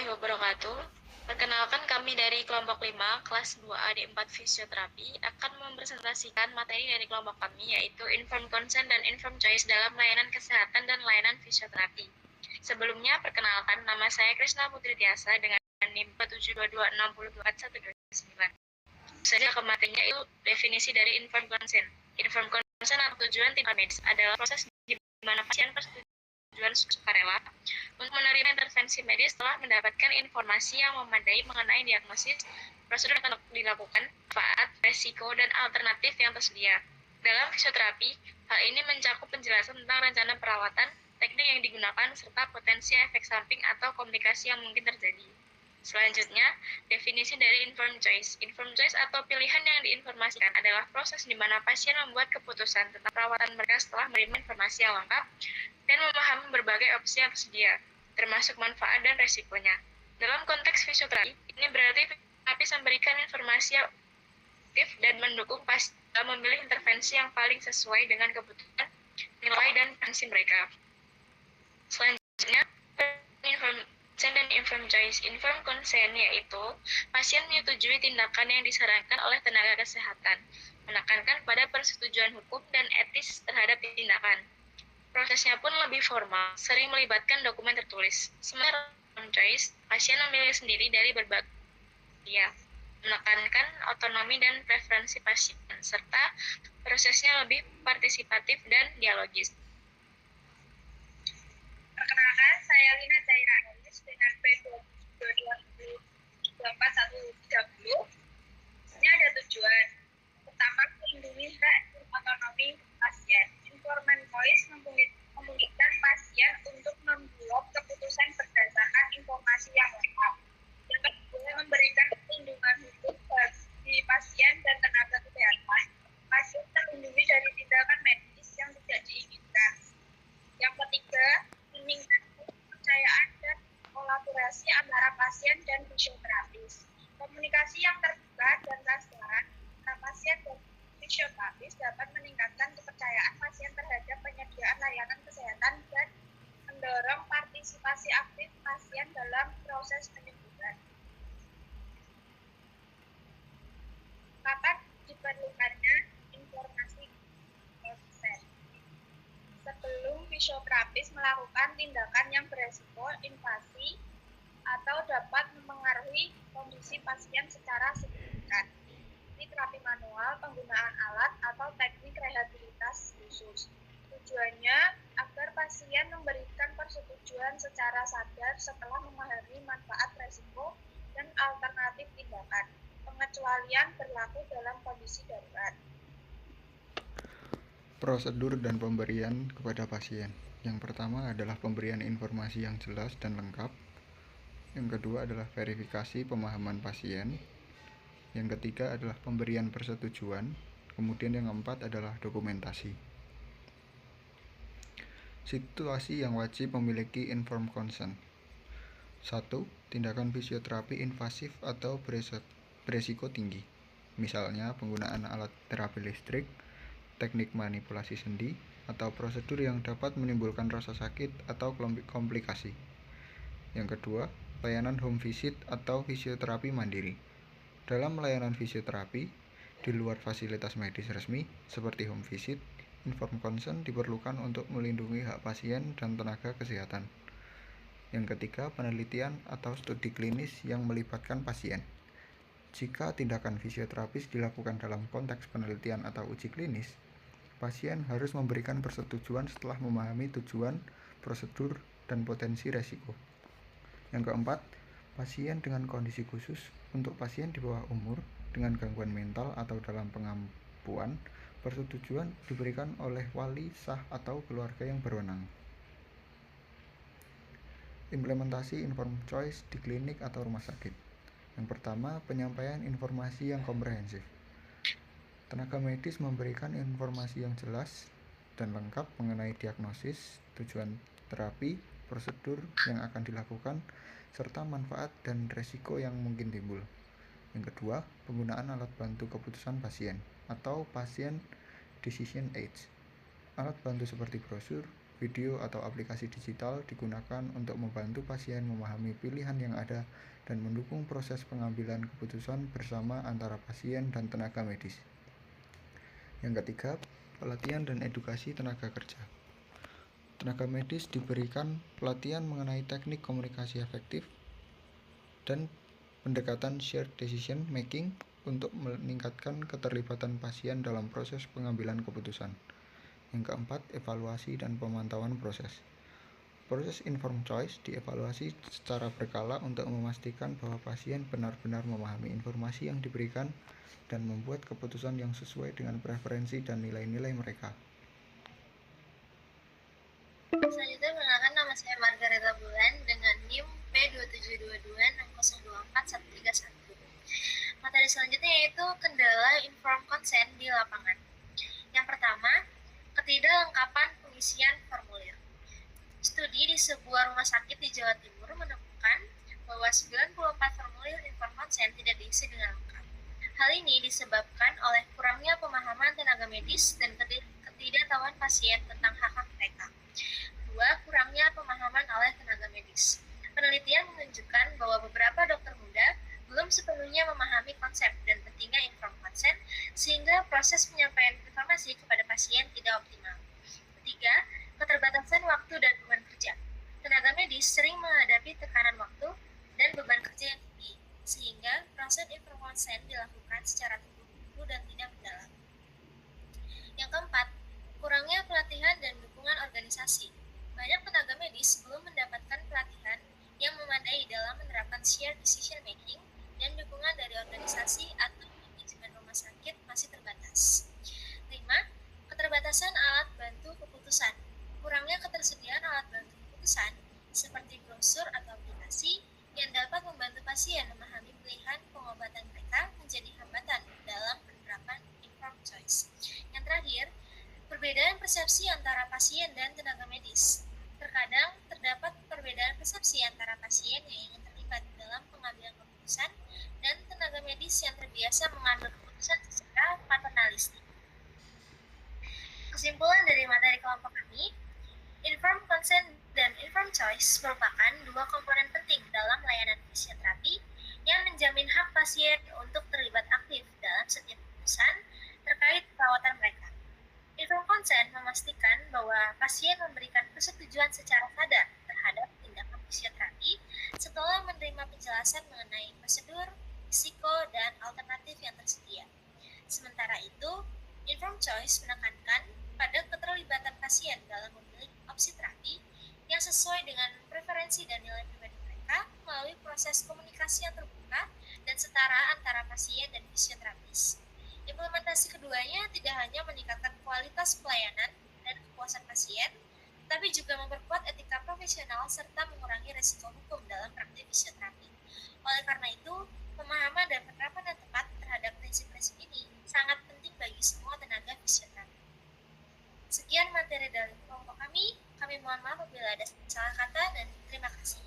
wabarakatuh. Perkenalkan kami dari kelompok 5, kelas 2A D4 Fisioterapi akan mempresentasikan materi dari kelompok kami yaitu Informed Consent dan Informed Choice dalam layanan kesehatan dan layanan fisioterapi. Sebelumnya, perkenalkan nama saya Krisna Putri Tiasa dengan NIM 722602419. Saja ke materinya itu definisi dari Informed Consent. Informed Consent atau tujuan tindakan medis adalah proses di mana pasien bertujuan sukarela untuk menerima intervensi medis setelah mendapatkan informasi yang memadai mengenai diagnosis, prosedur yang akan dilakukan, manfaat, resiko, dan alternatif yang tersedia. Dalam fisioterapi, hal ini mencakup penjelasan tentang rencana perawatan, teknik yang digunakan, serta potensi efek samping atau komplikasi yang mungkin terjadi. Selanjutnya, definisi dari informed choice. Informed choice atau pilihan yang diinformasikan adalah proses di mana pasien membuat keputusan tentang perawatan mereka setelah menerima informasi yang lengkap dan memahami berbagai opsi yang tersedia, termasuk manfaat dan resikonya. Dalam konteks fisioterapi, ini berarti terapis memberikan informasi yang objektif dan mendukung pasien dalam memilih intervensi yang paling sesuai dengan kebutuhan, nilai, dan preferensi mereka. Selanjutnya, informed consent dan informed choice. Informed consent yaitu pasien menyetujui tindakan yang disarankan oleh tenaga kesehatan, menekankan pada persetujuan hukum dan etis terhadap tindakan. Prosesnya pun lebih formal, sering melibatkan dokumen tertulis. Sementara informed choice, pasien memilih sendiri dari berbagai media, menekankan otonomi dan preferensi pasien, serta prosesnya lebih partisipatif dan dialogis. Perkenalkan, saya Lina Caira Elis dengan P2224130. Ini ada tujuan. Pertama, melindungi hak otonomi pasien. Informed choice memungkinkan pasien untuk membuat keputusan berdasarkan informasi yang lengkap. Yang kedua, memberikan perlindungan hukum bagi pasien dan tenaga kesehatan. Pasien terlindungi dari tindakan medis yang tidak diinginkan. Yang ketiga, meningkatkan kepercayaan dan kolaborasi antara pasien dan fisioterapis. Komunikasi yang terbuka dan transparan antara pasien dan fisioterapis dapat meningkatkan kepercayaan pasien terhadap penyediaan layanan kesehatan dan mendorong partisipasi aktif pasien dalam proses penyembuhan. Kapan diperlukannya informasi konsen? Sebelum fisioterapis melakukan tindakan yang beresiko invasi atau dapat mempengaruhi kondisi pasien secara signifikan. Ini terapi manual, penggunaan alat, atau teknik rehabilitas khusus. Tujuannya agar pasien memberikan persetujuan secara sadar setelah memahami manfaat, resiko, dan alternatif tindakan. Pengecualian berlaku dalam kondisi darurat. Prosedur dan pemberian kepada pasien. Yang pertama adalah pemberian informasi yang jelas dan lengkap. Yang kedua adalah verifikasi pemahaman pasien. Yang ketiga adalah pemberian persetujuan. Kemudian yang keempat adalah dokumentasi. Situasi yang wajib memiliki informed consent. 1. Tindakan fisioterapi invasif atau beresiko tinggi. Misalnya penggunaan alat terapi listrik, teknik manipulasi sendi, atau prosedur yang dapat menimbulkan rasa sakit atau komplikasi. Yang kedua, layanan home visit atau fisioterapi mandiri. Dalam layanan fisioterapi, di luar fasilitas medis resmi seperti home visit, informed consent diperlukan untuk melindungi hak pasien dan tenaga kesehatan. Yang ketiga, penelitian atau studi klinis yang melibatkan pasien. Jika tindakan fisioterapis dilakukan dalam konteks penelitian atau uji klinis, pasien harus memberikan persetujuan setelah memahami tujuan, prosedur, dan potensi resiko. Yang keempat, pasien dengan kondisi khusus. Untuk pasien di bawah umur dengan gangguan mental atau dalam pengampuan, persetujuan diberikan oleh wali sah atau keluarga yang berwenang. Implementasi informed choice di klinik atau rumah sakit. Yang pertama, penyampaian informasi yang komprehensif. Tenaga medis memberikan informasi yang jelas dan lengkap mengenai diagnosis, tujuan terapi, prosedur yang akan dilakukan, serta manfaat dan resiko yang mungkin timbul. Yang kedua, penggunaan alat bantu keputusan pasien atau patient decision aids. Alat bantu seperti brosur, video, atau aplikasi digital digunakan untuk membantu pasien memahami pilihan yang ada dan mendukung proses pengambilan keputusan bersama antara pasien dan tenaga medis. Yang ketiga, pelatihan dan edukasi tenaga kerja. Tenaga medis diberikan pelatihan mengenai teknik komunikasi efektif dan pendekatan shared decision making untuk meningkatkan keterlibatan pasien dalam proses pengambilan keputusan. Yang keempat, evaluasi dan pemantauan proses. Proses informed choice dievaluasi secara berkala untuk memastikan bahwa pasien benar-benar memahami informasi yang diberikan dan membuat keputusan yang sesuai dengan preferensi dan nilai-nilai mereka. Selanjutnya perkenalkan, nama saya Margareta Bulan dengan NIM P2722602431. Materi selanjutnya yaitu kendala informed consent di lapangan. Yang pertama, ketidaklengkapan pengisian formulir. Studi di sebuah rumah sakit di Jawa Timur menemukan bahwa 94 formulir informed consent tidak diisi dengan lengkap. Hal ini disebabkan oleh kurangnya pemahaman tenaga medis dan ketidaktahuan pasien tentang hak-hak mereka. 2. Kurangnya pemahaman oleh tenaga medis. Penelitian menunjukkan bahwa beberapa dokter muda belum sepenuhnya memahami konsep dan pentingnya informed consent, sehingga proses penyampaian informasi kepada pasien tidak optimal. 3. Keterbatasan waktu dan beban kerja. Tenaga medis sering menghadapi tekanan waktu dan beban kerja yang tinggi, sehingga proses informed consent dilakukan secara terburu-buru dan tidak mendalam. Yang keempat, kurangnya pelatihan dan dukungan organisasi. Banyak tenaga medis belum mendapatkan pelatihan yang memadai dalam menerapkan shared decision making, dan dukungan dari organisasi atau manajemen rumah sakit masih terbatas. 5. Keterbatasan alat bantu keputusan. Kurangnya ketersediaan alat bantu keputusan seperti brosur atau aplikasi yang dapat membantu pasien memahami pilihan pengobatan mereka menjadi hambatan dalam penerapan informed choice. Yang terakhir, perbedaan persepsi antara pasien dan tenaga medis. Terkadang terdapat perbedaan persepsi antara pasien yang ingin terlibat dalam pengambilan keputusan dan tenaga medis yang terbiasa mengambil keputusan secara paternalistik. Kesimpulan dari materi kelompok kami, informed consent dan informed choice merupakan dua komponen penting dalam layanan fisioterapi yang menjamin hak pasien untuk terlibat aktif dalam setiap keputusan terkait perawatan mereka. Informed consent memastikan bahwa pasien memberikan persetujuan secara sadar terhadap tindakan fisioterapi setelah menerima penjelasan mengenai prosedur, risiko, dan alternatif yang tersedia. Sementara itu, informed choice menekankan pada keterlibatan pasien dalam memilih opsi terapi yang sesuai dengan preferensi dan nilai pribadi mereka melalui proses komunikasi yang terbuka dan setara antara pasien dan fisioterapis. Implementasi keduanya tidak hanya meningkatkan kualitas pelayanan dan kepuasan pasien, tapi juga memperkuat etika profesional serta mengurangi risiko hukum dalam praktik fisioterapi. Oleh karena itu, pemahaman dan penerapan yang tepat terhadap prinsip-prinsip ini sangat penting bagi semua tenaga fisioterapi. Sekian materi dari kelompok kami mohon maaf apabila ada salah kata dan terima kasih.